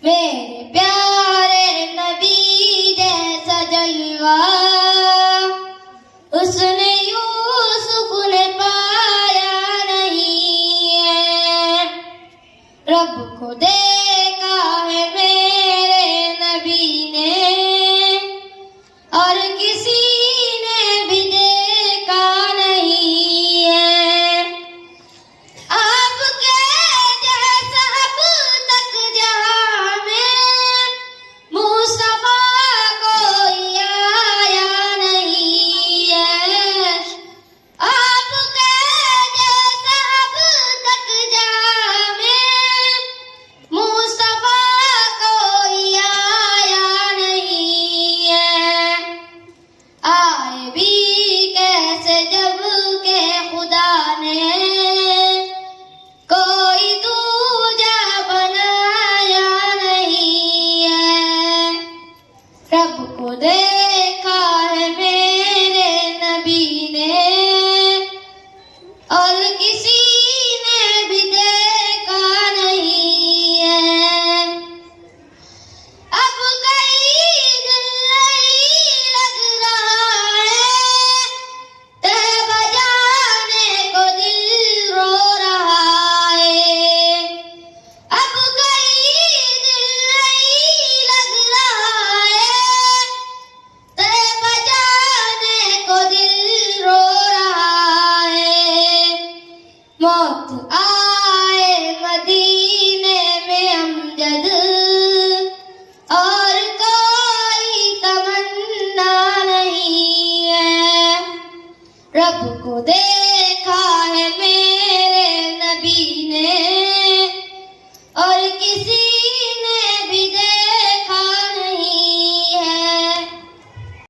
मेरे प्यारे नबी जैसा जलवा उसने यूसुफ ने पाया नहीं है। रब को देखा है मेरे नबी ने और किसी ने भी देखा नहीं है। आपके जैसा अब तक जहां में मुस्तफा कोई आया नहीं है। आपके जैसा अब तक जहां में मुस्तफा कोई आया नहीं है। आए भी कैसे जब के खुदा ने कोई दूजा बनाया नहीं है। रब को देखा है मेरे नबी ने और किसी ने भी देखा नहीं है। अब कई दिल नहीं लग रहा है, तहबा जाने को दिल रो रहा है। अब कई दिल नहीं लग रहा है, तहबा जाने को दिल रो रहा है। मौत आए मदीने में अमजद और कोई तमन्ना नहीं है। रब को दे